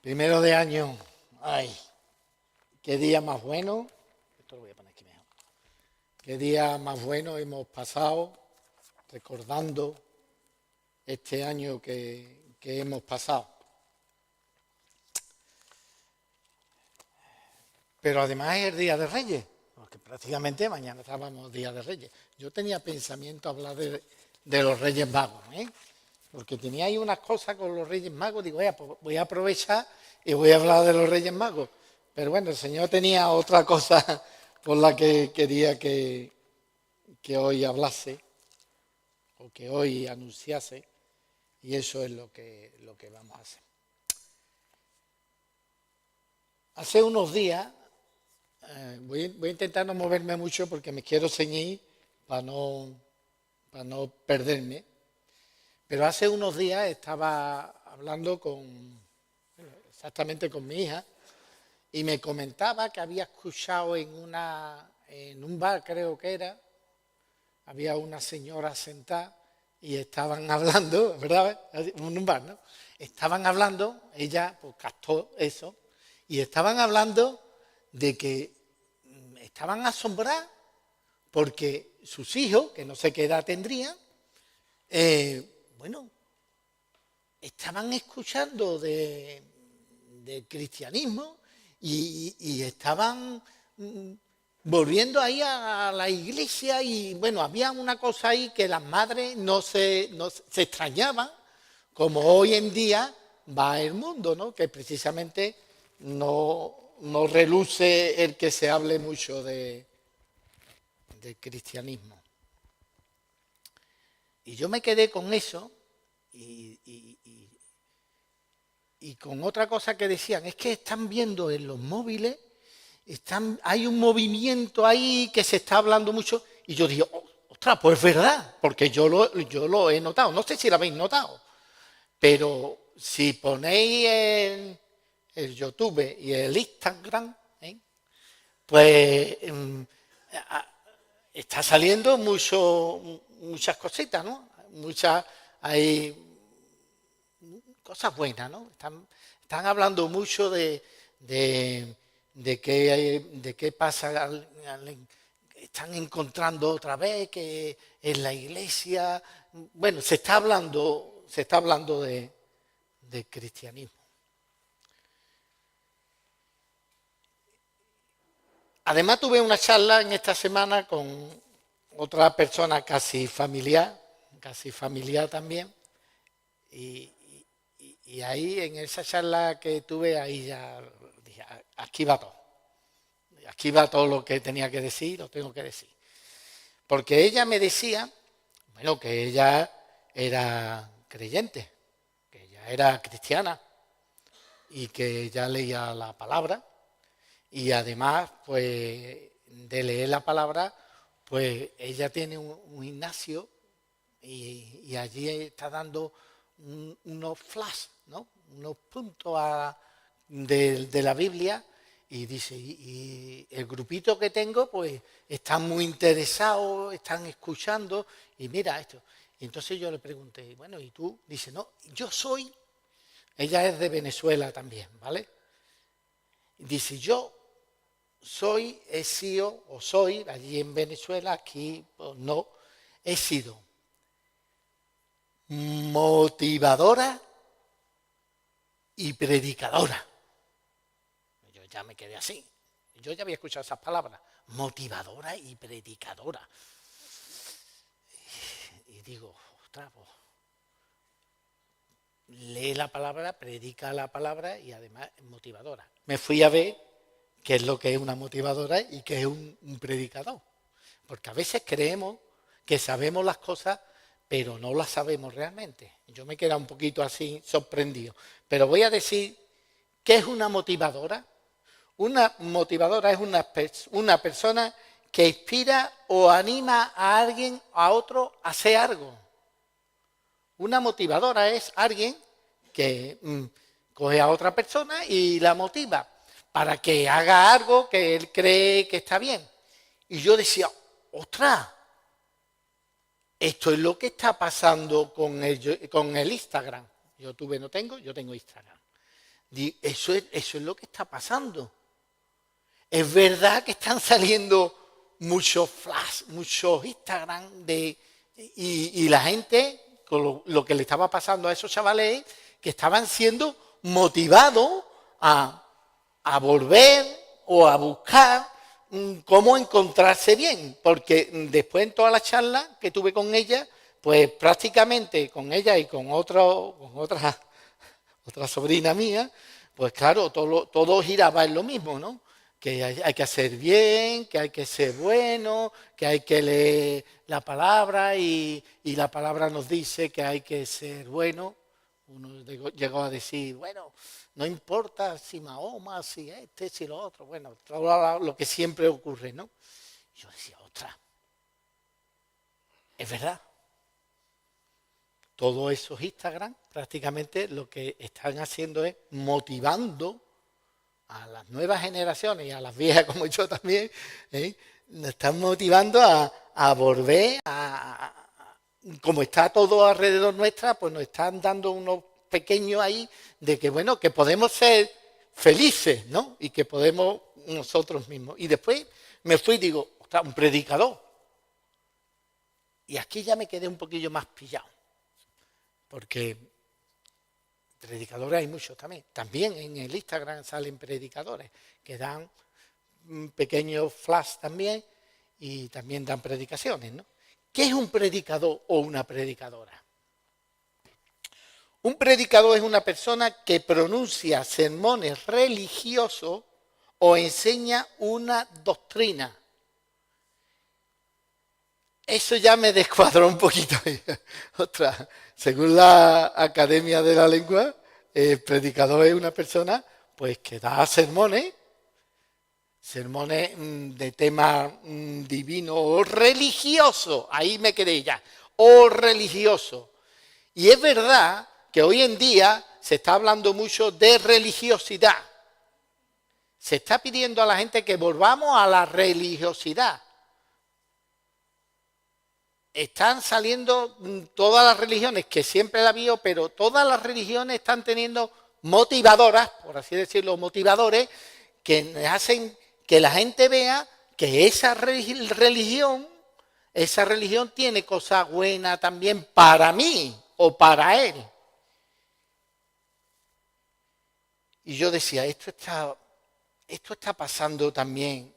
Primero de año, ay, qué día más bueno, esto lo voy a poner aquí mejor, qué día más bueno hemos pasado recordando este año que hemos pasado. Pero además es el Día de Reyes, porque prácticamente mañana estábamos Día de Reyes. Yo tenía pensamiento hablar de los Reyes Magos, porque tenía ahí unas cosas con los Reyes Magos, digo, pues voy a aprovechar y voy a hablar de los Reyes Magos. Pero bueno, el Señor tenía otra cosa por la que quería que hoy hablase o que hoy anunciase, y eso es lo que vamos a hacer. Hace unos días, voy a intentar no moverme mucho porque me quiero ceñir para no perderme, pero hace unos días estaba hablando exactamente con mi hija, y me comentaba que había escuchado en un bar, creo que era, había una señora sentada y estaban hablando, ¿verdad? En un bar, ¿no? Estaban hablando, ella pues captó eso, y estaban hablando de que estaban asombrados porque sus hijos, que no sé qué edad tendrían, estaban escuchando del cristianismo y estaban volviendo ahí a la iglesia, y bueno, había una cosa ahí que las madres no se extrañaban, como hoy en día va el mundo, ¿no? Que precisamente no reluce el que se hable mucho del cristianismo. Y yo me quedé con eso y con otra cosa que decían, es que están viendo en los móviles, hay un movimiento ahí que se está hablando mucho, y yo digo, ostras, pues es verdad, porque yo lo he notado, no sé si lo habéis notado, pero si ponéis el YouTube y el Instagram, pues está saliendo muchas cositas, ¿no? Hay cosas buenas, ¿no? Están hablando mucho de qué pasa, están encontrando otra vez que en la iglesia, bueno, se está hablando de cristianismo. Además tuve una charla en esta semana con otra persona casi familiar también, y ahí en esa charla que tuve, ahí ya dije, aquí va todo lo que tenía que decir, lo tengo que decir. Porque ella me decía, bueno, que ella era creyente, que ella era cristiana y que ella leía la palabra, y además, pues, de leer la palabra, pues ella tiene un gimnasio y allí está dando unos flash, ¿no? Unos puntos de la Biblia, y dice, y el grupito que tengo, pues, están muy interesados, están escuchando, y mira esto. Y entonces yo le pregunté, bueno, ¿y tú? Dice, no, ella es de Venezuela también, ¿vale? Dice, he sido, o soy, allí en Venezuela, aquí pues no, he sido motivadora y predicadora. Yo ya me quedé así. Yo ya había escuchado esas palabras, motivadora y predicadora. Y digo, ostras, pues, lee la palabra, predica la palabra y además es motivadora. Me fui a ver qué es lo que es una motivadora y qué es un predicador. Porque a veces creemos que sabemos las cosas, pero no las sabemos realmente. Yo me quedé un poquito así sorprendido. Pero voy a decir, ¿qué es una motivadora? Una motivadora es una persona que inspira o anima a alguien, a otro, a hacer algo. Una motivadora es alguien que coge a otra persona y la motiva para que haga algo que él cree que está bien. Y yo decía, ostras, esto es lo que está pasando con el Instagram. YouTube no tengo, yo tengo Instagram. Eso es lo que está pasando. Es verdad que están saliendo muchos flash, muchos Instagram y la gente, con lo que le estaba pasando a esos chavales, que estaban siendo motivados a volver o a buscar cómo encontrarse bien. Porque después en toda la charla que tuve con ella, pues prácticamente con ella y con otra sobrina mía, pues claro, todo giraba en lo mismo, ¿no? Que hay que hacer bien, que hay que ser bueno, que hay que leer la palabra y la palabra nos dice que hay que ser bueno. Uno llegó a decir, bueno, no importa si Mahoma, si si lo otro, bueno, todo lo que siempre ocurre, ¿no? Yo decía, ostras, es verdad. Todos esos Instagram prácticamente lo que están haciendo es motivando a las nuevas generaciones y a las viejas como yo también, nos están motivando a volver como está todo alrededor nuestra, pues nos están dando unos pequeños ahí de que, bueno, que podemos ser felices, ¿no? Y que podemos nosotros mismos. Y después me fui y digo, ostras, un predicador. Y aquí ya me quedé un poquillo más pillado. Porque predicadores hay muchos también. También en el Instagram salen predicadores que dan pequeños flash también y también dan predicaciones, ¿no? ¿Qué es un predicador o una predicadora? Un predicador es una persona que pronuncia sermones religiosos o enseña una doctrina. Eso ya me descuadró un poquito. Ostras, según la Academia de la Lengua, el predicador es una persona pues que da sermones de tema divino o religioso. Ahí me quedé ya. O religioso. Y es verdad que hoy en día se está hablando mucho de religiosidad. Se está pidiendo a la gente que volvamos a la religiosidad. Están saliendo todas las religiones, que siempre la habido, pero todas las religiones están teniendo motivadoras, por así decirlo, motivadores, que hacen que la gente vea que esa religión tiene cosas buenas también para mí o para él. Y yo decía, esto está pasando también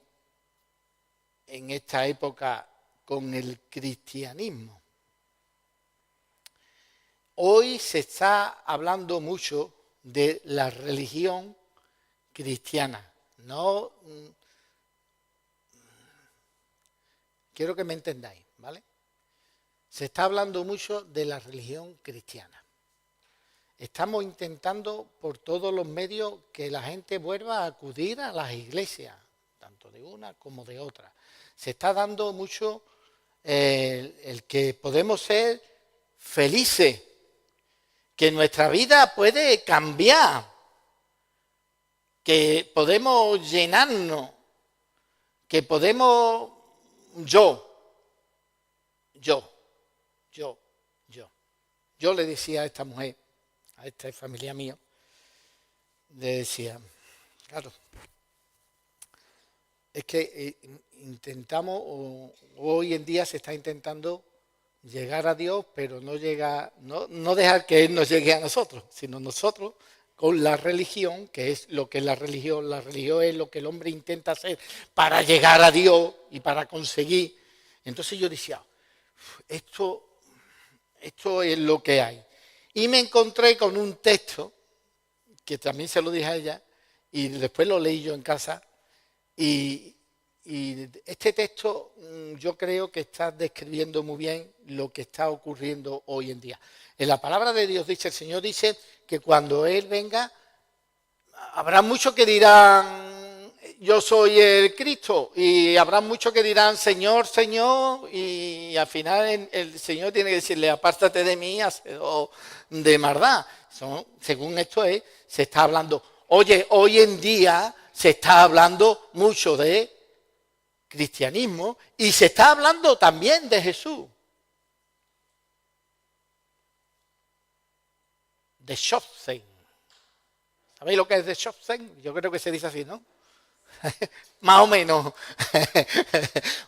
en esta época con el cristianismo. Hoy se está hablando mucho de la religión cristiana. No quiero que me entendáis, ¿vale? Se está hablando mucho de la religión cristiana. Estamos intentando por todos los medios que la gente vuelva a acudir a las iglesias, tanto de una como de otra. Se está dando mucho el que podemos ser felices, que nuestra vida puede cambiar, que podemos llenarnos, que podemos yo le decía a esta mujer, a esta familia mía, le decía, claro, es que intentamos, hoy en día se está intentando llegar a Dios, pero no dejar que Él nos llegue a nosotros, sino nosotros con la religión, que es lo que es la religión es lo que el hombre intenta hacer para llegar a Dios y para conseguir. Entonces yo decía, esto es lo que hay. Y me encontré con un texto, que también se lo dije a ella, y después lo leí yo en casa, y este texto yo creo que está describiendo muy bien lo que está ocurriendo hoy en día. En la palabra de Dios dice, el Señor dice que cuando Él venga, habrá muchos que dirán, yo soy el Cristo, y habrá muchos que dirán, Señor, Señor, y al final el Señor tiene que decirle, apártate de mí, hacedor de maldad. Según esto se está hablando, oye, hoy en día se está hablando mucho de cristianismo y se está hablando también de Jesús. De Schoffen. ¿Sabéis lo que es The Chosen? Yo creo que se dice así, ¿no? Más o menos.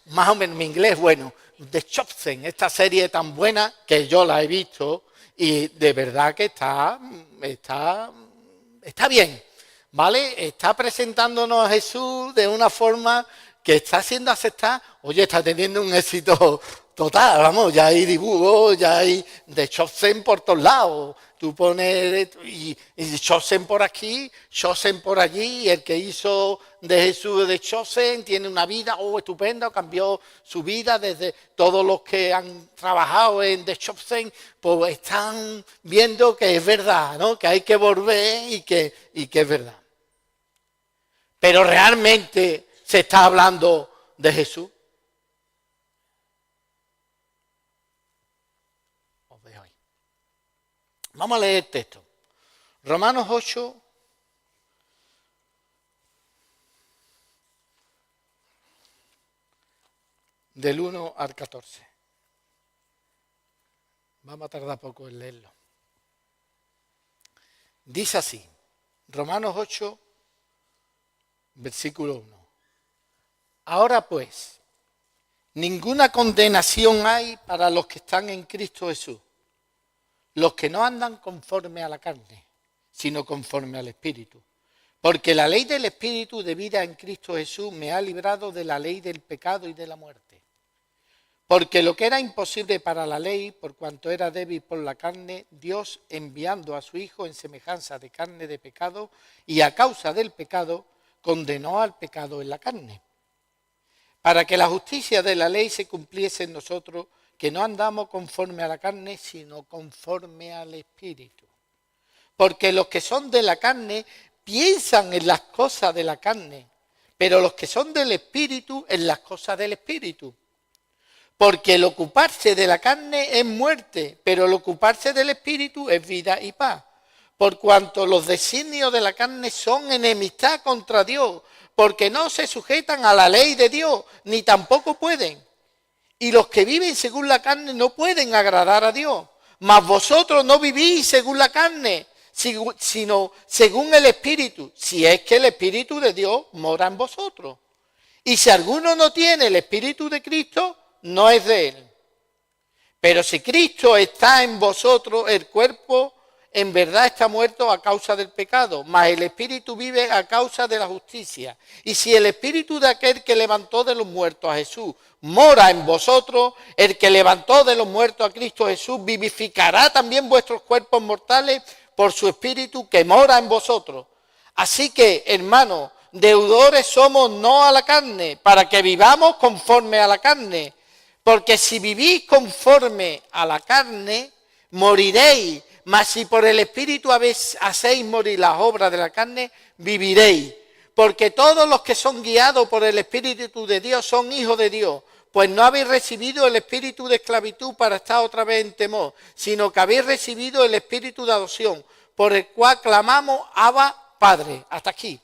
Más o menos, mi inglés es bueno. The Chosen, esta serie tan buena que yo la he visto y de verdad que está bien, ¿vale? Está presentándonos a Jesús de una forma que está siendo aceptada. Oye, está teniendo un éxito total, vamos, ya hay dibujos, ya hay de Chosen por todos lados. Tú pones y Chosen por aquí, Chosen por allí, y el que hizo de Jesús de Chosen tiene una vida estupenda, cambió su vida. Desde todos los que han trabajado en The Chosen, pues están viendo que es verdad, ¿no? Que hay que volver y que es verdad. Pero realmente se está hablando de Jesús. Os dejo ahí. Vamos a leer el texto. Romanos 8, del 1 al 14. Vamos a tardar poco en leerlo. Dice así, Romanos 8, versículo 1. Ahora pues, ninguna condenación hay para los que están en Cristo Jesús, los que no andan conforme a la carne, sino conforme al Espíritu. Porque la ley del Espíritu de vida en Cristo Jesús me ha librado de la ley del pecado y de la muerte. Porque lo que era imposible para la ley, por cuanto era débil por la carne, Dios, enviando a su Hijo en semejanza de carne de pecado, y a causa del pecado, condenó al pecado en la carne, para que la justicia de la ley se cumpliese en nosotros, que no andamos conforme a la carne, sino conforme al Espíritu. Porque los que son de la carne piensan en las cosas de la carne, pero los que son del Espíritu en las cosas del Espíritu. Porque el ocuparse de la carne es muerte, pero el ocuparse del Espíritu es vida y paz. Por cuanto los designios de la carne son enemistad contra Dios, porque no se sujetan a la ley de Dios, ni tampoco pueden. Y los que viven según la carne no pueden agradar a Dios. Mas vosotros no vivís según la carne, sino según el Espíritu, si es que el Espíritu de Dios mora en vosotros. Y si alguno no tiene el Espíritu de Cristo, no es de él. Pero si Cristo está en vosotros, el cuerpo en verdad está muerto a causa del pecado, mas el Espíritu vive a causa de la justicia. Y si el Espíritu de aquel que levantó de los muertos a Jesús mora en vosotros, el que levantó de los muertos a Cristo Jesús vivificará también vuestros cuerpos mortales por su Espíritu que mora en vosotros. Así que, hermanos, deudores somos no a la carne, para que vivamos conforme a la carne. Porque si vivís conforme a la carne, moriréis. Mas si por el Espíritu hacéis morir las obras de la carne, viviréis. Porque todos los que son guiados por el Espíritu de Dios son hijos de Dios. Pues no habéis recibido el espíritu de esclavitud para estar otra vez en temor, sino que habéis recibido el espíritu de adopción, por el cual clamamos, Abba, Padre. Hasta aquí.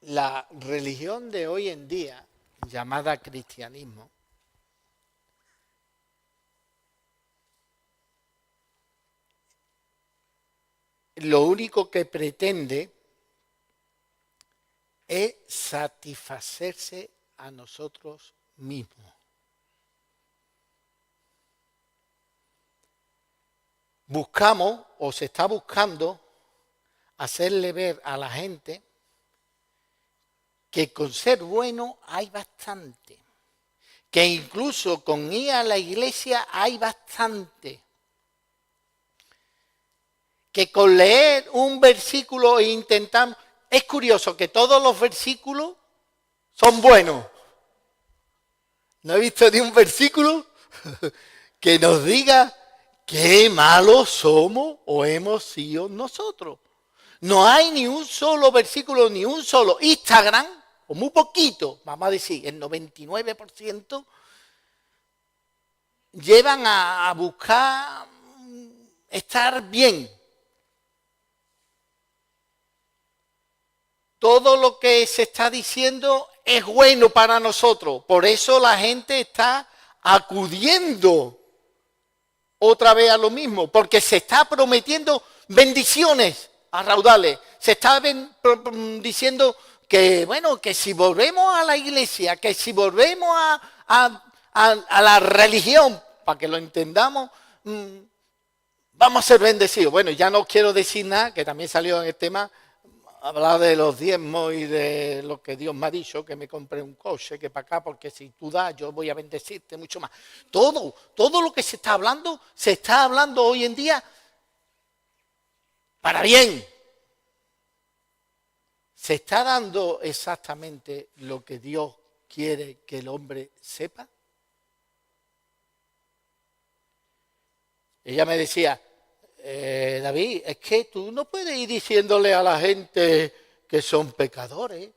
La religión de hoy en día, llamada cristianismo, lo único que pretende es satisfacerse a nosotros mismos. Buscamos o se está buscando hacerle ver a la gente que con ser bueno hay bastante, que incluso con ir a la iglesia hay bastante, que con leer un versículo e intentamos... Es curioso que todos los versículos son buenos. No he visto ni un versículo que nos diga qué malos somos o hemos sido nosotros. No hay ni un solo versículo, ni un solo Instagram, o muy poquito, vamos a decir, el 99% llevan a buscar estar bien. todo lo que se está diciendo es bueno para nosotros. Por eso la gente está acudiendo otra vez a lo mismo, porque se está prometiendo bendiciones a raudales. Se está diciendo que, bueno, que si volvemos a la iglesia, que si volvemos a la religión, para que lo entendamos, vamos a ser bendecidos. Bueno, ya no quiero decir nada, que también salió en el tema, hablar de los diezmos y de lo que Dios me ha dicho, que me compre un coche, que para acá, porque si tú das, yo voy a bendecirte mucho más. Todo lo que se está hablando hoy en día para bien. ¿Se está dando exactamente lo que Dios quiere que el hombre sepa? Ella me decía, David, es que tú no puedes ir diciéndole a la gente que son pecadores,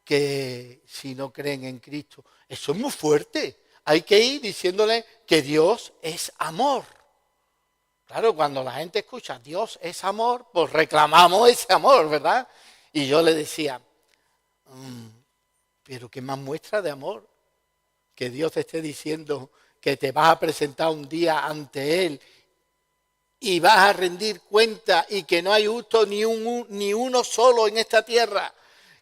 que si no creen en Cristo. Eso es muy fuerte. Hay que ir diciéndole que Dios es amor. Claro, cuando la gente escucha Dios es amor, pues reclamamos ese amor, ¿verdad? Y yo le decía, pero ¿qué más muestra de amor? Que Dios te esté diciendo que te vas a presentar un día ante Él y vas a rendir cuenta y que no hay justo ni uno solo en esta tierra,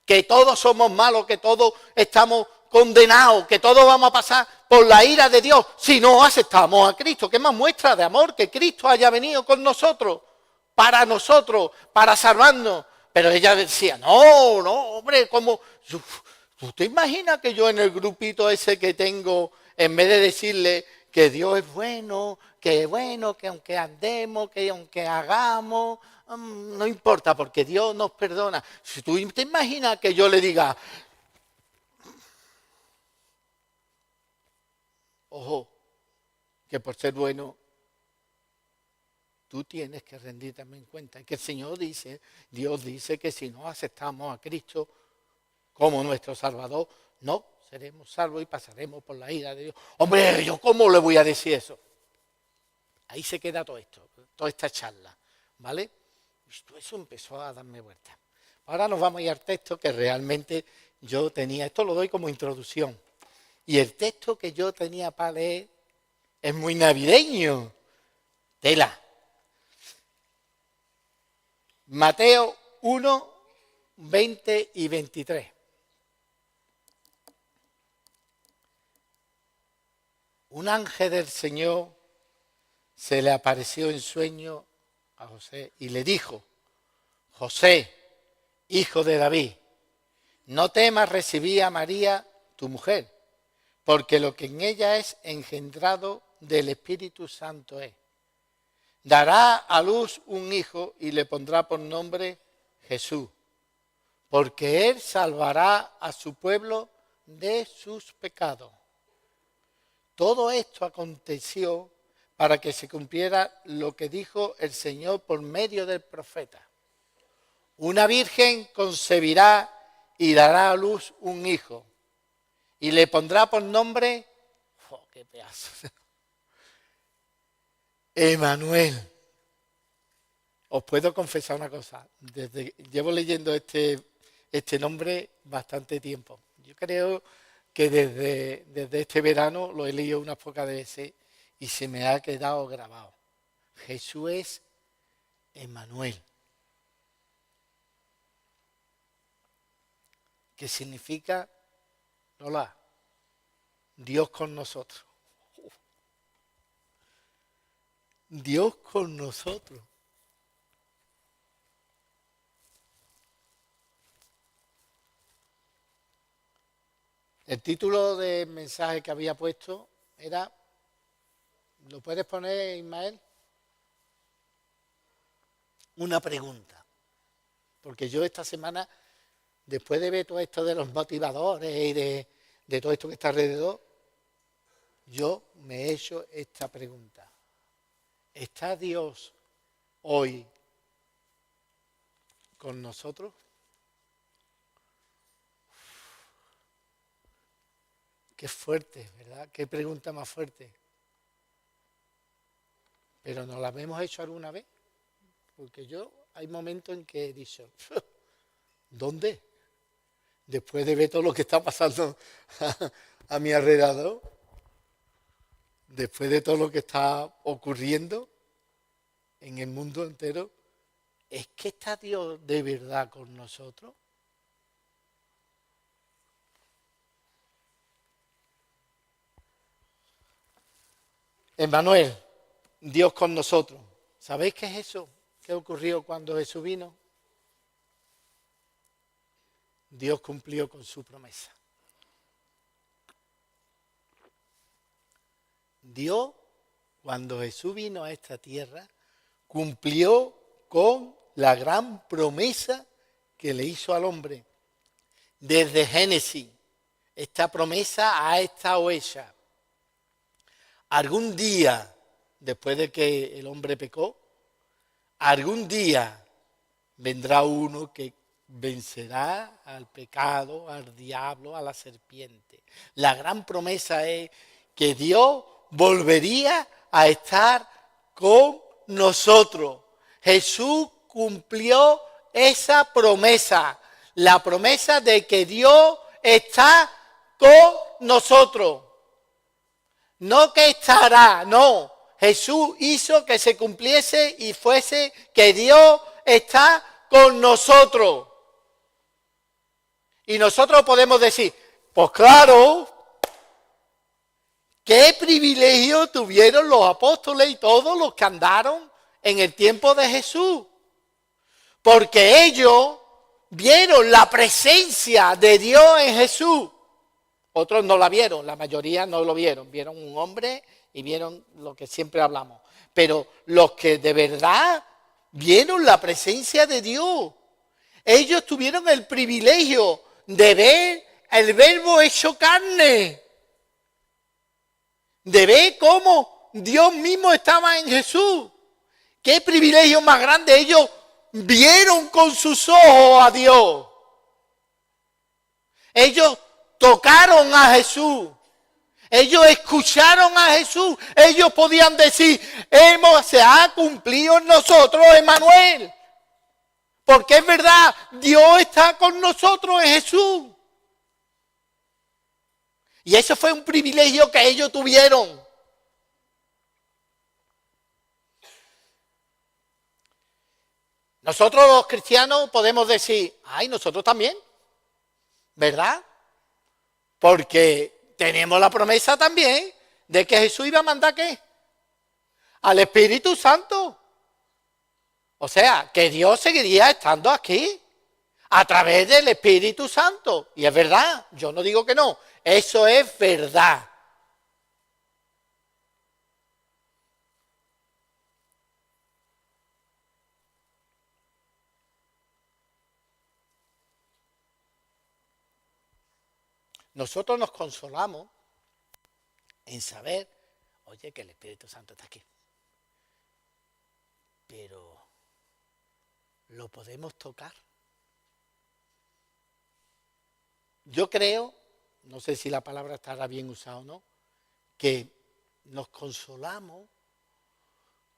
que todos somos malos, que todos estamos condenados, que todos vamos a pasar por la ira de Dios si no aceptamos a Cristo. ¿Qué más muestra de amor que Cristo haya venido con nosotros, para salvarnos? Pero ella decía, no, hombre, ¿cómo? ¿Tú te imaginas que yo en el grupito ese que tengo, en vez de decirle que Dios es bueno, que aunque andemos, que aunque hagamos, no importa, porque Dios nos perdona? Si tú te imaginas que yo le diga, ojo, que por ser bueno, tú tienes que rendir también cuenta. Y que el Señor dice, Dios dice que si no aceptamos a Cristo como nuestro Salvador, no seremos salvos y pasaremos por la ira de Dios. Hombre, ¿yo cómo le voy a decir eso? Ahí se queda todo esto, toda esta charla, ¿vale? Eso empezó a darme vuelta. Ahora nos vamos a ir al texto que realmente yo tenía. Esto lo doy como introducción. Y el texto que yo tenía para leer es muy navideño. Tela. Mateo 1, 20 y 23. Un ángel del Señor se le apareció en sueño a José y le dijo, José, hijo de David, no temas recibir a María, tu mujer, porque lo que en ella es engendrado del Espíritu Santo es. Dará a luz un hijo y le pondrá por nombre Jesús, porque él salvará a su pueblo de sus pecados. Todo esto aconteció para que se cumpliera lo que dijo el Señor por medio del profeta. Una virgen concebirá y dará a luz un hijo, y le pondrá por nombre, ¡oh, qué pedazo! Emanuel. Os puedo confesar una cosa, llevo leyendo este nombre bastante tiempo. Yo creo que desde este verano lo he leído unas pocas veces y se me ha quedado grabado. Jesús es Emanuel, que significa, hola, Dios con nosotros. Dios con nosotros. El título del mensaje que había puesto era, ¿lo puedes poner, Ismael? Una pregunta. Porque yo esta semana, después de ver todo esto de los motivadores y de todo esto que está alrededor, yo me he hecho esta pregunta. ¿Está Dios hoy con nosotros? Qué fuerte, ¿verdad? Qué pregunta más fuerte. Pero ¿nos la hemos hecho alguna vez? Porque yo hay momentos en que he dicho, ¿dónde? después de ver todo lo que está pasando a mi alrededor, después de todo lo que está ocurriendo en el mundo entero, ¿es que está Dios de verdad con nosotros? Emmanuel, Dios con nosotros. ¿Sabéis qué es eso? ¿Qué ocurrió cuando Jesús vino? Dios cumplió con su promesa. Dios, cuando Jesús vino a esta tierra, cumplió con la gran promesa que le hizo al hombre. Desde Génesis, esta promesa ha estado hecha. Algún día, después de que el hombre pecó, algún día vendrá uno que vencerá al pecado, al diablo, a la serpiente. La gran promesa es que Dios volvería a estar con nosotros. Jesús cumplió esa promesa, la promesa de que Dios está con nosotros. No que estará, no. Jesús hizo que se cumpliese y fuese que Dios está con nosotros. Y nosotros podemos decir, pues claro, qué privilegio tuvieron los apóstoles y todos los que andaron en el tiempo de Jesús. Porque ellos vieron la presencia de Dios en Jesús. Otros no la vieron, la mayoría no lo vieron. Vieron un hombre y vieron lo que siempre hablamos. Pero los que de verdad vieron la presencia de Dios, ellos tuvieron el privilegio de ver el Verbo hecho carne, de ver cómo Dios mismo estaba en Jesús. Qué privilegio más grande. Ellos vieron con sus ojos a Dios. Ellos tocaron a Jesús. Ellos escucharon a Jesús. Ellos podían decir, se ha cumplido en nosotros, Emmanuel. Porque es verdad, Dios está con nosotros en Jesús. Y eso fue un privilegio que ellos tuvieron. Nosotros los cristianos podemos decir, ay, nosotros también, ¿verdad? Porque tenemos la promesa también de que Jesús iba a mandar ¿qué? Al Espíritu Santo. O sea, que Dios seguiría estando aquí a través del Espíritu Santo. Y es verdad, yo no digo que no, eso es verdad. Nosotros nos consolamos en saber, oye, que el Espíritu Santo está aquí. Pero, ¿lo podemos tocar? Yo creo, no sé si la palabra estará bien usada o no, que nos consolamos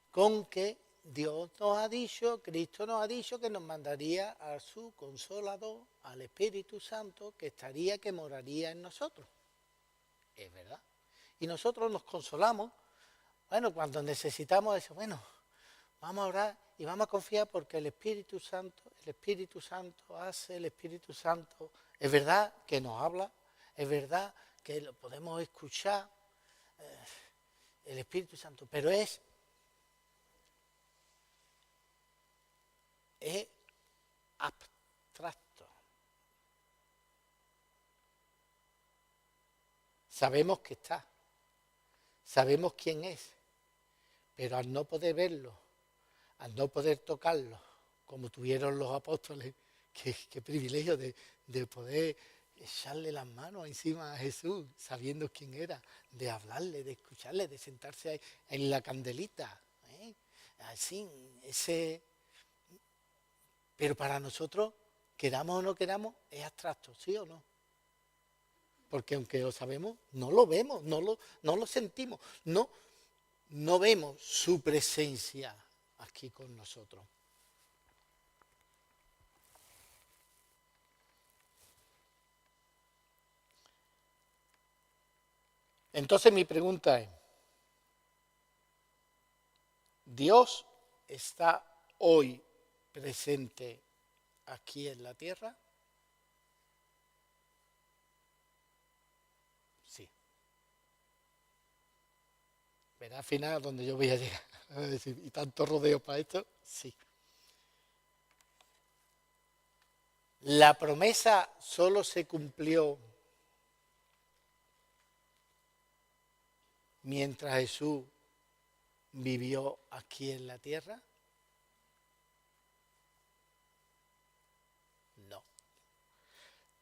con que Dios nos ha dicho, Cristo nos ha dicho que nos mandaría a su Consolador, al Espíritu Santo, que moraría en nosotros. Es verdad. Y nosotros nos consolamos, bueno, cuando necesitamos eso, bueno, vamos a orar y vamos a confiar porque el Espíritu Santo hace, el Espíritu Santo, es verdad que nos habla, es verdad que lo podemos escuchar, el Espíritu Santo, pero es abstracto. Sabemos que está, sabemos quién es, pero al no poder verlo, al no poder tocarlo, como tuvieron los apóstoles, qué privilegio de poder echarle las manos encima a Jesús, sabiendo quién era, de hablarle, de escucharle, de sentarse ahí en la candelita, así, pero para nosotros, queramos o no queramos, es abstracto, ¿sí o no? Porque aunque lo sabemos, no lo vemos, no lo sentimos, no vemos su presencia aquí con nosotros. Entonces mi pregunta es, ¿Dios está hoy presente aquí en la tierra? Sí. ¿Verá al final donde yo voy a llegar? A decir, ¿y tanto rodeo para esto? Sí. La promesa solo se cumplió mientras Jesús vivió aquí en la tierra. No.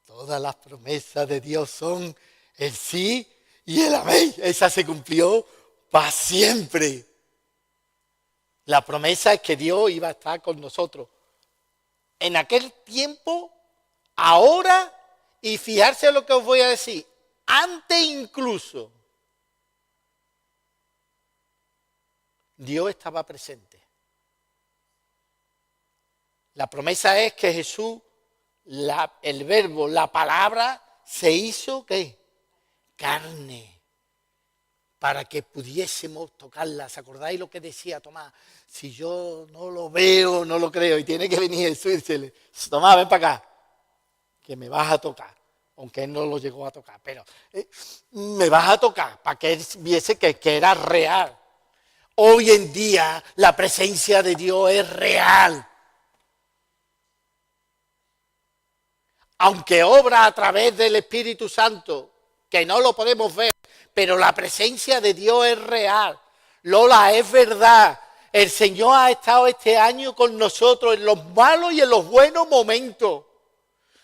Todas las promesas de Dios son el sí y el amén. Esa se cumplió para siempre. La promesa es que Dios iba a estar con nosotros en aquel tiempo, ahora, y fijarse lo que os voy a decir, antes incluso, Dios estaba presente. La promesa es que Jesús, el verbo, la palabra, se hizo, ¿qué? Carne, para que pudiésemos tocarla. ¿Se acordáis lo que decía Tomás? Si yo no lo veo, no lo creo, y tiene que venir Jesús y decirle, Tomás, ven para acá, que me vas a tocar, aunque él no lo llegó a tocar, pero me vas a tocar, para que él viese que era real. Hoy en día la presencia de Dios es real. Aunque obra a través del Espíritu Santo, que no lo podemos ver, pero la presencia de Dios es real. Lola, es verdad. El Señor ha estado este año con nosotros en los malos y en los buenos momentos.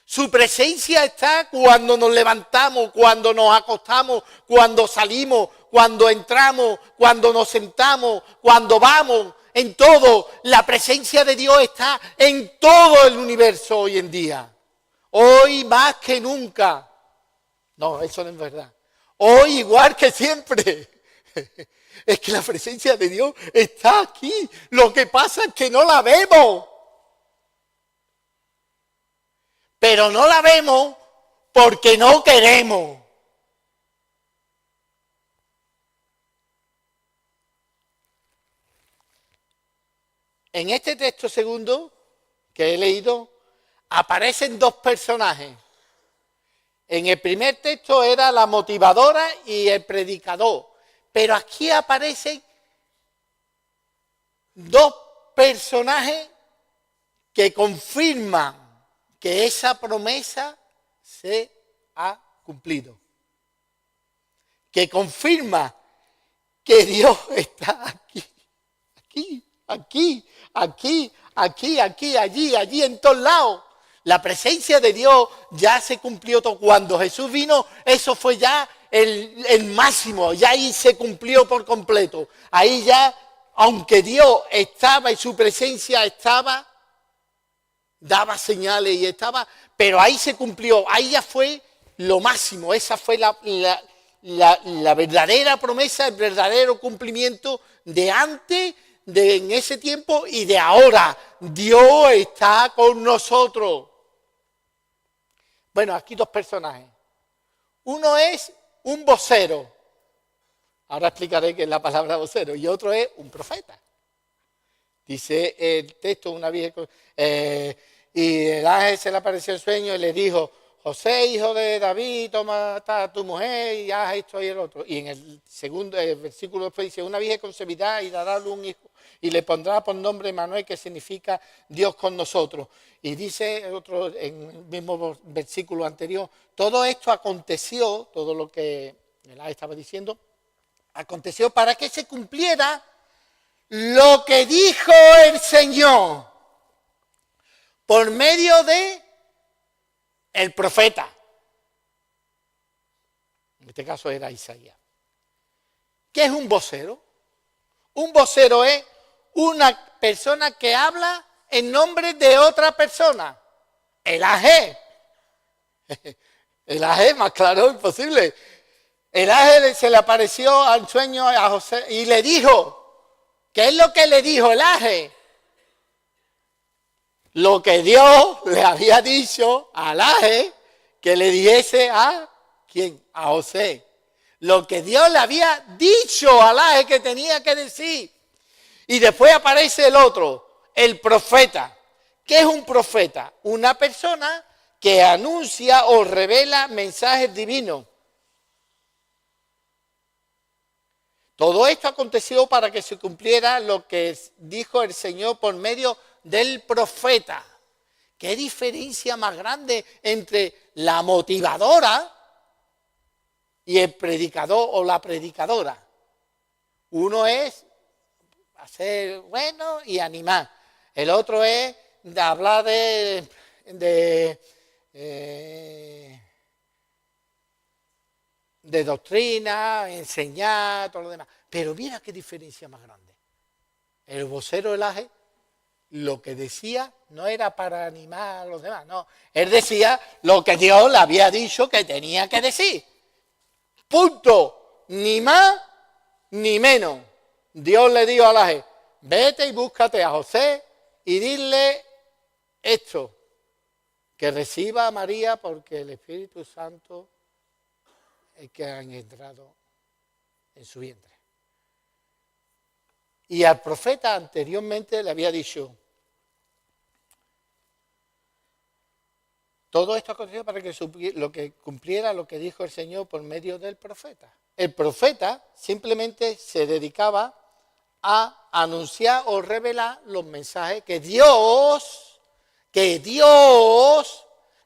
Su presencia está cuando nos levantamos, cuando nos acostamos, cuando salimos, cuando entramos, cuando nos sentamos, cuando vamos, en todo. La presencia de Dios está en todo el universo hoy en día. Hoy más que nunca. No, eso no es verdad. Hoy igual que siempre. Es que la presencia de Dios está aquí. Lo que pasa es que no la vemos. Pero no la vemos porque no queremos. En este texto segundo que he leído, aparecen dos personajes. En el primer texto era la motivadora y el predicador. Pero aquí aparecen dos personajes que confirman que esa promesa se ha cumplido. Que confirma que Dios está aquí, allí, en todos lados. La presencia de Dios ya se cumplió todo. Cuando Jesús vino, eso fue ya el máximo, ya ahí se cumplió por completo. Ahí ya, aunque Dios estaba y su presencia estaba, daba señales y estaba, pero ahí se cumplió, ahí ya fue lo máximo. Esa fue la verdadera promesa, el verdadero cumplimiento de antes, de en ese tiempo y de ahora. Dios está con nosotros. Bueno, aquí dos personajes. Uno es un vocero. Ahora explicaré qué es la palabra vocero. Y otro es un profeta. Dice el texto, una vieja... y el ángel se le apareció en sueño y le dijo, José, hijo de David, toma a tu mujer y haz esto y el otro. Y en el segundo el versículo después dice, una vieja concebirá y dará a luz un hijo y le pondrá por nombre Manuel, que significa Dios con nosotros. Y dice otro en el mismo versículo anterior, todo esto aconteció, todo lo que el ángel estaba diciendo, aconteció para que se cumpliera lo que dijo el Señor por medio de el profeta. En este caso era Isaías. ¿Qué es un vocero? Un vocero es una persona que habla en nombre de otra persona. El AG. El AG, más claro imposible. El ángel se le apareció al sueño a José y le dijo, ¿qué es lo que le dijo el ángel? Lo que Dios le había dicho al ángel que le dijese a ¿quién? A José. lo que Dios le había dicho a Laje que tenía que decir. Y después aparece el otro, el profeta. ¿Qué es un profeta? Una persona que anuncia o revela mensajes divinos. Todo esto aconteció para que se cumpliera lo que dijo el Señor por medio del profeta. ¿Qué diferencia más grande entre la motivadora y el predicador o la predicadora? Uno es hacer bueno y animar. El otro es de hablar de doctrina, enseñar, todo lo demás. Pero mira qué diferencia más grande. El vocero del Laje, lo que decía no era para animar a los demás, no. Él decía lo que Dios le había dicho que tenía que decir. Punto. Ni más ni menos. Dios le dijo a Laje, vete y búscate a José y dile esto, que reciba a María porque el Espíritu Santo es que han entrado en su vientre. Y al profeta anteriormente le había dicho, todo esto aconteció para que cumpliera lo que dijo el Señor por medio del profeta. El profeta simplemente se dedicaba a anunciar o revelar los mensajes que Dios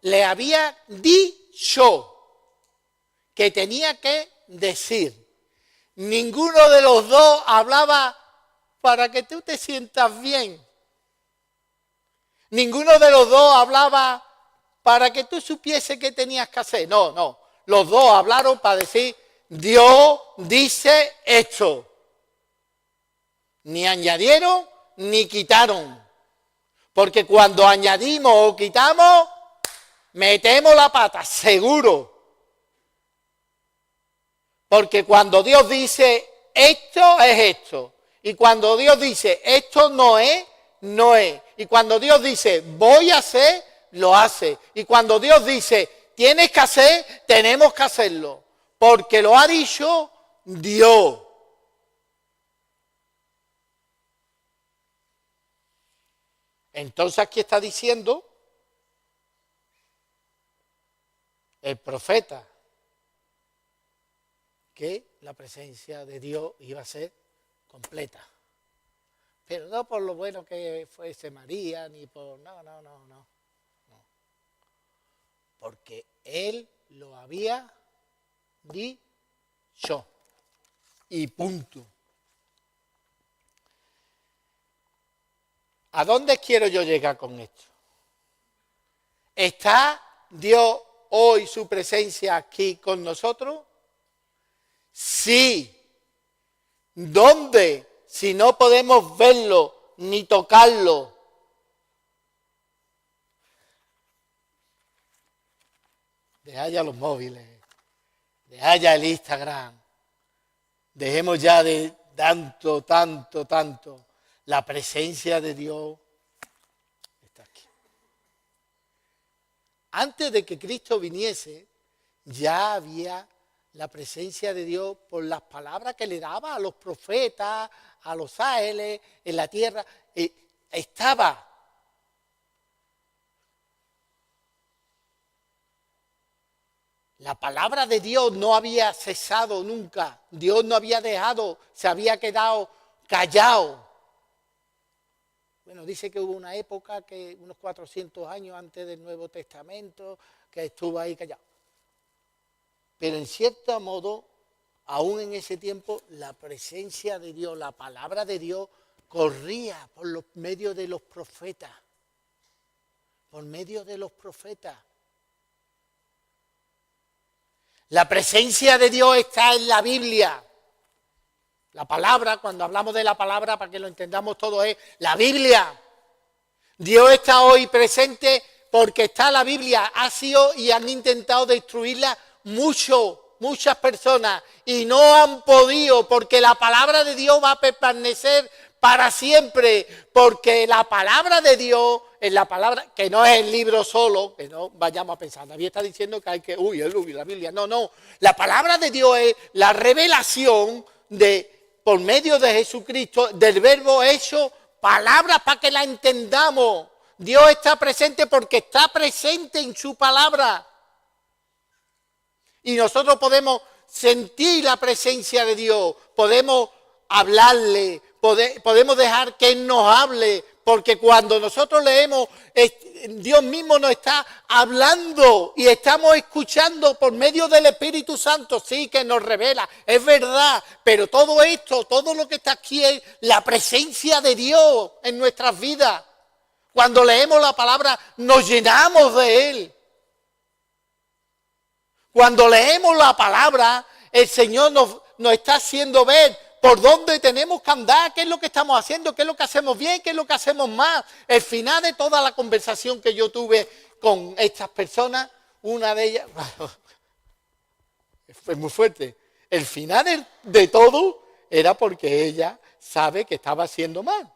le había dicho que tenía que decir. Ninguno de los dos hablaba para que tú te sientas bien. Ninguno de los dos hablaba para que tú supiese qué tenías que hacer. No. Los dos hablaron para decir, Dios dice esto. Ni añadieron ni quitaron. Porque cuando añadimos o quitamos, metemos la pata, seguro. Porque cuando Dios dice esto es esto. Y cuando Dios dice esto no es, no es. Y cuando Dios dice voy a hacer, lo hace. Y cuando Dios dice tienes que hacer, tenemos que hacerlo. Porque lo ha dicho Dios. Entonces aquí está diciendo el profeta que la presencia de Dios iba a ser completa. Pero no por lo bueno que fuese María, ni por... No. Porque Él lo había dicho. Y punto. ¿A dónde quiero yo llegar con esto? ¿Está Dios hoy su presencia aquí con nosotros? Sí. ¿Dónde? Si no podemos verlo ni tocarlo. Deja ya los móviles, deja ya el Instagram, dejemos ya de tanto. La presencia de Dios está aquí. Antes de que Cristo viniese, ya había la presencia de Dios por las palabras que le daba a los profetas, a los ángeles, en la tierra. Estaba. La palabra de Dios no había cesado nunca. Dios no había dejado, se había quedado callado. Bueno, dice que hubo una época, que unos 400 años antes del Nuevo Testamento, que estuvo ahí callado. Pero en cierto modo, aún en ese tiempo, la presencia de Dios, la palabra de Dios, corría por los medios de los profetas. Por medio de los profetas. La presencia de Dios está en la Biblia. La palabra, cuando hablamos de la palabra, para que lo entendamos todo, es la Biblia. Dios está hoy presente porque está la Biblia. Ha sido y han intentado destruirla muchas personas y no han podido, porque la palabra de Dios va a permanecer para siempre, porque la palabra de Dios en la palabra, que no es el libro solo, que no vayamos a pensar, nadie está diciendo que hay que, la Biblia, no, la palabra de Dios es la revelación por medio de Jesucristo, del verbo hecho palabra para que la entendamos. Dios está presente porque está presente en su palabra. Y nosotros podemos sentir la presencia de Dios, podemos hablarle, podemos dejar que Él nos hable, porque cuando nosotros leemos, Dios mismo nos está hablando y estamos escuchando por medio del Espíritu Santo, sí, que nos revela, es verdad, pero todo esto, todo lo que está aquí es la presencia de Dios en nuestras vidas. Cuando leemos la palabra, nos llenamos de Él. Cuando leemos la palabra, el Señor nos está haciendo ver por dónde tenemos que andar, qué es lo que estamos haciendo, qué es lo que hacemos bien, qué es lo que hacemos mal. El final de toda la conversación que yo tuve con estas personas, una de ellas, fue muy fuerte. El final de todo era porque ella sabe que estaba haciendo mal.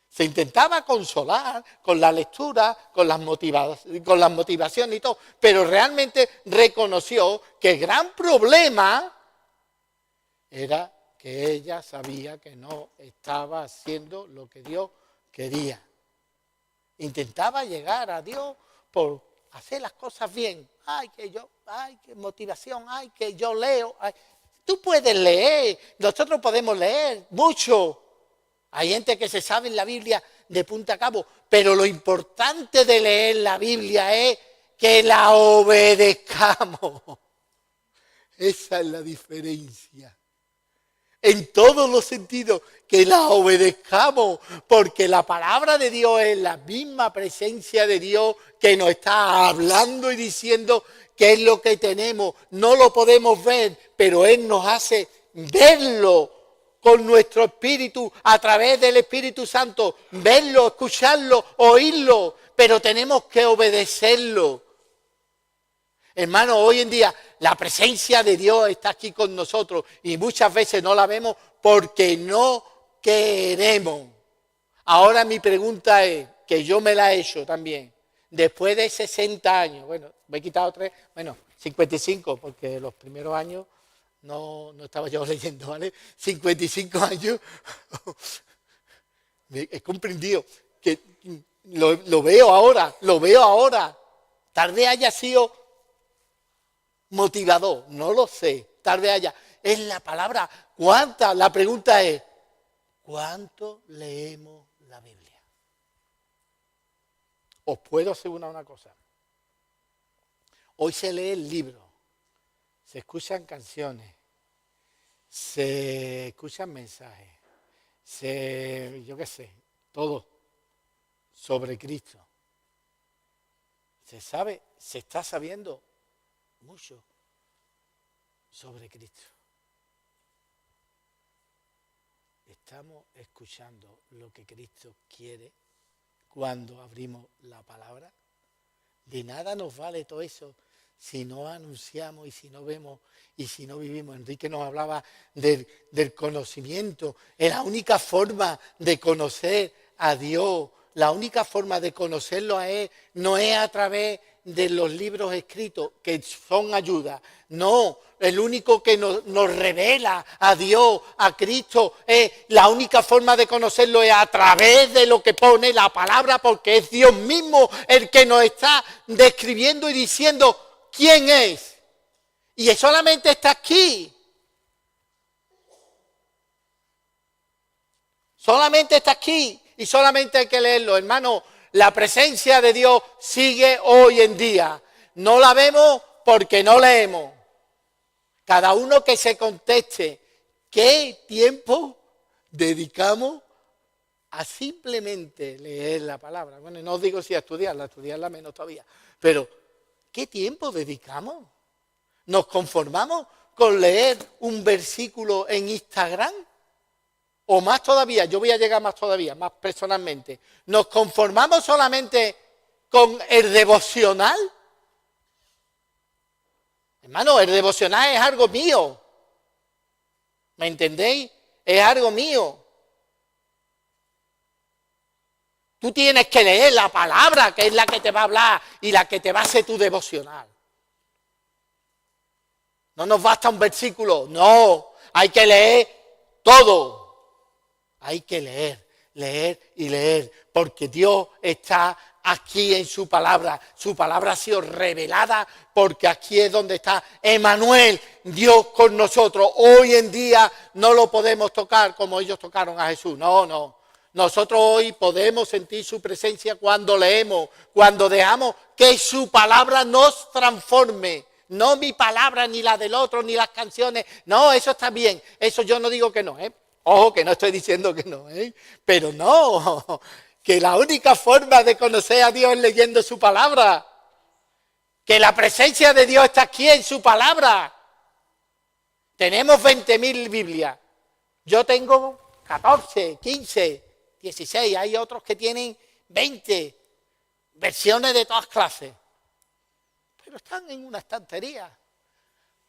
Se intentaba consolar con la lectura, con las motivaciones y todo, pero realmente reconoció que el gran problema era que ella sabía que no estaba haciendo lo que Dios quería. Intentaba llegar a Dios por hacer las cosas bien. Qué motivación, que yo leo. Tú puedes leer, nosotros podemos leer mucho. Hay gente que se sabe en la Biblia de punta a cabo, pero lo importante de leer la Biblia es que la obedezcamos. Esa es la diferencia. En todos los sentidos, que la obedezcamos, porque la palabra de Dios es la misma presencia de Dios que nos está hablando y diciendo qué es lo que tenemos. No lo podemos ver, pero Él nos hace verlo con nuestro espíritu, a través del Espíritu Santo, verlo, escucharlo, oírlo, pero tenemos que obedecerlo. Hermanos, hoy en día la presencia de Dios está aquí con nosotros y muchas veces no la vemos porque no queremos. Ahora mi pregunta es, que yo me la he hecho también, después de 60 años, me he quitado 55, porque los primeros años no estaba yo leyendo, ¿vale? 55 años, he comprendido que lo veo ahora, tal vez haya sido motivador, no lo sé, tal vez haya, es la palabra, la pregunta es, ¿cuánto leemos la Biblia? Os puedo asegurar una cosa, hoy se lee el libro, se escuchan canciones, se escuchan mensajes, todo sobre Cristo. Se está sabiendo mucho sobre Cristo. Estamos escuchando lo que Cristo quiere cuando abrimos la palabra. De nada nos vale todo eso si no anunciamos y si no vemos y si no vivimos. Enrique nos hablaba del conocimiento. Es la única forma de conocer a Dios, la única forma de conocerlo a Él no es a través de los libros escritos, que son ayuda. No, el único que nos revela a Dios, a Cristo, la única forma de conocerlo es a través de lo que pone la palabra, porque es Dios mismo el que nos está describiendo y diciendo quién es. Y solamente está aquí. Solamente está aquí y solamente hay que leerlo, hermano. La presencia de Dios sigue hoy en día. No la vemos porque no leemos. Cada uno que se conteste, ¿qué tiempo dedicamos a simplemente leer la palabra? Bueno, no os digo si a estudiarla menos todavía, pero ¿qué tiempo dedicamos? ¿Nos conformamos con leer un versículo en Instagram? O más todavía, yo voy a llegar más todavía, más personalmente. ¿Nos conformamos solamente con el devocional? Hermano, el devocional es algo mío. ¿Me entendéis? Es algo mío. Tú tienes que leer la palabra, que es la que te va a hablar y la que te va a hacer tu devocional. No nos basta un versículo, no, hay que leer todo. Hay que leer, leer y leer, porque Dios está aquí en su palabra. Su palabra ha sido revelada porque aquí es donde está Emmanuel, Dios con nosotros. Hoy en día no lo podemos tocar como ellos tocaron a Jesús, no. Nosotros hoy podemos sentir su presencia cuando leemos, cuando dejamos que su palabra nos transforme. No mi palabra, ni la del otro, ni las canciones. No, eso está bien. Eso yo no digo que no, ¿eh? Ojo, que no estoy diciendo que no, ¿eh? Pero no, que la única forma de conocer a Dios es leyendo su palabra. Que la presencia de Dios está aquí en su palabra. Tenemos 20.000 Biblias. Yo tengo 14, 15, 16. Hay otros que tienen 20 versiones de todas clases. Pero están en una estantería.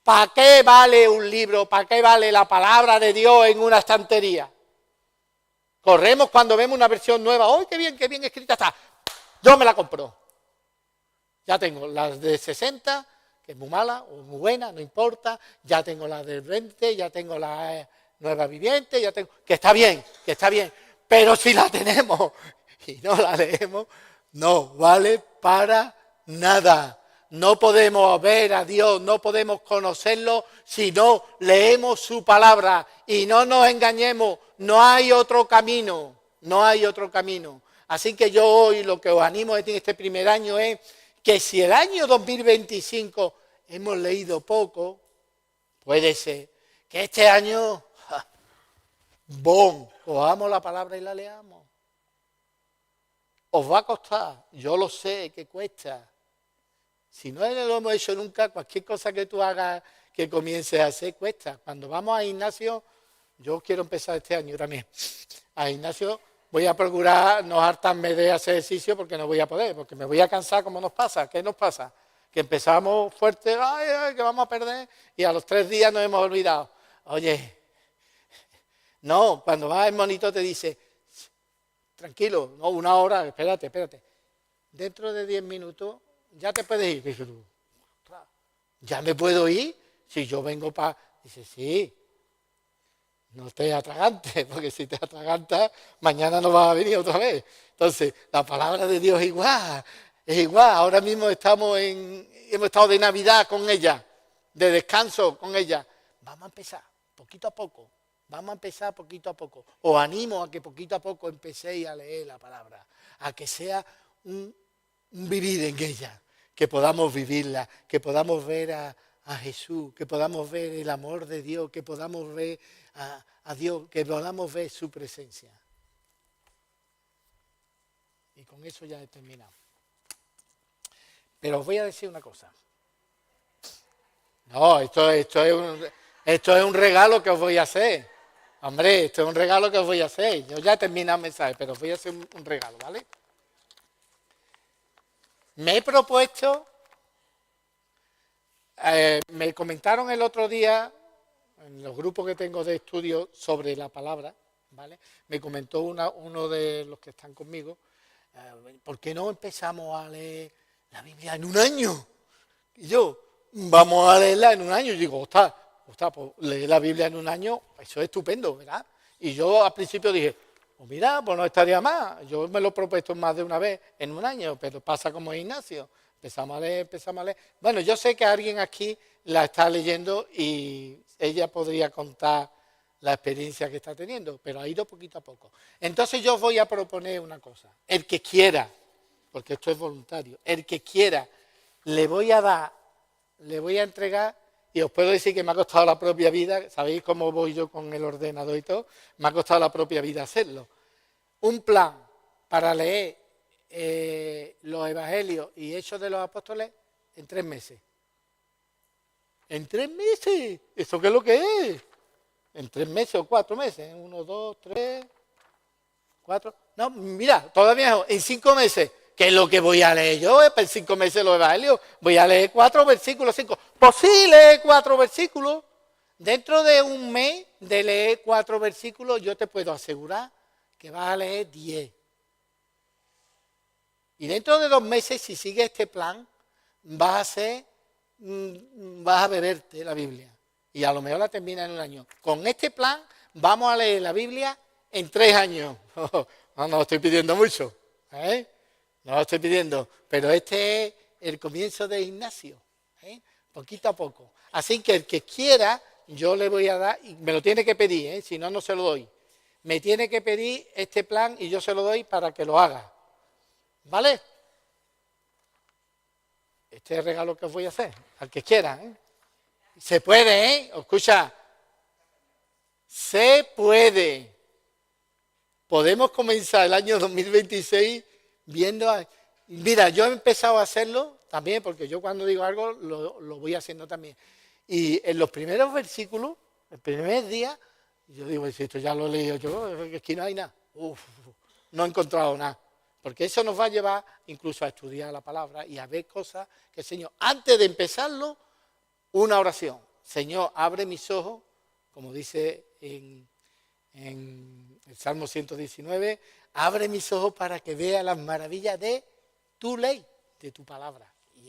¿Para qué vale un libro? ¿Para qué vale la palabra de Dios en una estantería? Corremos cuando vemos una versión nueva. ¡Oh, qué bien escrita está! Yo me la compro. Ya tengo la de 60, que es muy mala o muy buena, no importa. Ya tengo la del 20, ya tengo la nueva viviente, ya tengo... Que está bien. Pero si la tenemos y no la leemos, no vale para nada. No podemos ver a Dios, no podemos conocerlo si no leemos su palabra. Y no nos engañemos, no hay otro camino. Así que yo hoy lo que os animo en este primer año es que si el año 2025 hemos leído poco, puede ser que este año, cojamos la palabra y la leamos. Os va a costar, yo lo sé que cuesta. Si no lo hemos hecho nunca, cualquier cosa que tú hagas, que comiences a hacer, cuesta. Cuando vamos a gimnasio, yo quiero empezar este año también. A gimnasio voy a procurar no hartarme de hacer ejercicio porque no voy a poder, porque me voy a cansar como nos pasa. ¿Qué nos pasa? Que empezamos fuerte, que vamos a perder, y a los 3 días nos hemos olvidado. Oye, no, cuando vas el monitor te dice, tranquilo, no, 1 hora, espérate. Dentro de 10 minutos ya te puedes ir. Dice tú, ¿ya me puedo ir? Si yo vengo para... Dice, sí, no te atragantes, porque si te atragantas, mañana no vas a venir otra vez. Entonces, la palabra de Dios es igual. Ahora mismo hemos estado de Navidad con ella, de descanso con ella. Vamos a empezar poquito a poco. Os animo a que poquito a poco empecéis a leer la palabra, a que sea un vivir en ella, que podamos vivirla, que podamos ver a Jesús, que podamos ver el amor de Dios, que podamos ver a Dios, que podamos ver su presencia. Y con eso ya he terminado. Pero os voy a decir una cosa. No, esto es un regalo que os voy a hacer. Hombre, esto es un regalo que os voy a hacer. Yo ya he terminado el mensaje, pero os voy a hacer un regalo, ¿vale? Me he propuesto, me comentaron el otro día, en los grupos que tengo de estudio sobre la palabra, ¿vale? Me comentó uno de los que están conmigo, ¿por qué no empezamos a leer la Biblia en un año? Y yo, vamos a leerla en un año. Y digo, ostras, pues leer la Biblia en un año, eso es estupendo, ¿verdad? Y yo al principio dije, pues mira, pues no estaría más. Yo me lo he propuesto más de una vez en un año, pero pasa como Ignacio. Empezamos a leer. Bueno, yo sé que alguien aquí la está leyendo y ella podría contar la experiencia que está teniendo, pero ha ido poquito a poco. Entonces yo os voy a proponer una cosa. El que quiera, porque esto es voluntario, el que quiera, le voy a entregar, y os puedo decir que me ha costado la propia vida, ¿sabéis cómo voy yo con el ordenador y todo? Me ha costado la propia vida hacerlo. Un plan para leer los evangelios y Hechos de los Apóstoles en 3 meses. ¿En 3 meses? ¿Eso qué es lo que es? ¿En 3 meses o 4 meses? 1, 2, 3, 4... No, mira, todavía en 5 meses. ¿Qué es lo que voy a leer yo? En 5 meses los evangelios. Voy a leer 4 versículos, 5. Pues sí, lee 4 versículos. Dentro de un mes de leer 4 versículos, yo te puedo asegurar que vas a leer 10. Y dentro de 2 meses, si sigues este plan, vas a beberte la Biblia. Y a lo mejor la terminas en 1 año. Con este plan vamos a leer la Biblia en 3 años. No lo estoy pidiendo mucho, ¿eh? No lo estoy pidiendo. Pero este es el comienzo de Ignacio, ¿eh? Poquito a poco. Así que el que quiera, yo le voy a dar, y me lo tiene que pedir, ¿eh? Si no, no se lo doy. Me tiene que pedir este plan y yo se lo doy para que lo haga. ¿Vale? Este es el regalo que os voy a hacer, al que quiera, ¿eh? Se puede, ¿eh? Escucha. Se puede. Podemos comenzar el año 2026 viendo... Mira, yo he empezado a hacerlo también, porque yo cuando digo algo lo voy haciendo también. Y en los primeros versículos, el primer día, yo digo, si esto ya lo he leído yo, es que no hay nada. No he encontrado nada. Porque eso nos va a llevar incluso a estudiar la palabra y a ver cosas que el Señor, antes de empezarlo, una oración. Señor, abre mis ojos, como dice en el Salmo 119, abre mis ojos para que vea las maravillas de tu ley, de tu palabra,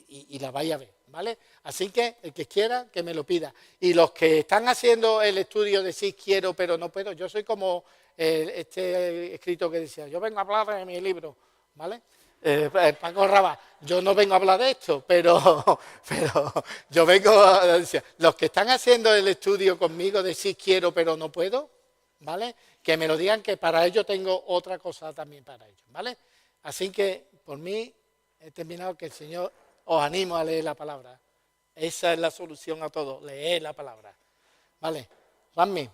y la vaya a ver, ¿vale? Así que el que quiera, que me lo pida. Y los que están haciendo el estudio de sí quiero, pero no puedo, yo soy como este escrito que decía, yo vengo a hablar de mi libro, ¿vale? Paco Rabanne, yo no vengo a hablar de esto, pero yo vengo a decir, los que están haciendo el estudio conmigo de sí quiero, pero no puedo, ¿vale? Que me lo digan, que para ello tengo otra cosa también para ellos, ¿vale? Así que por mí he terminado, que el Señor os animo a leer la palabra. Esa es la solución a todo, leer la palabra, ¿vale? Juanmi.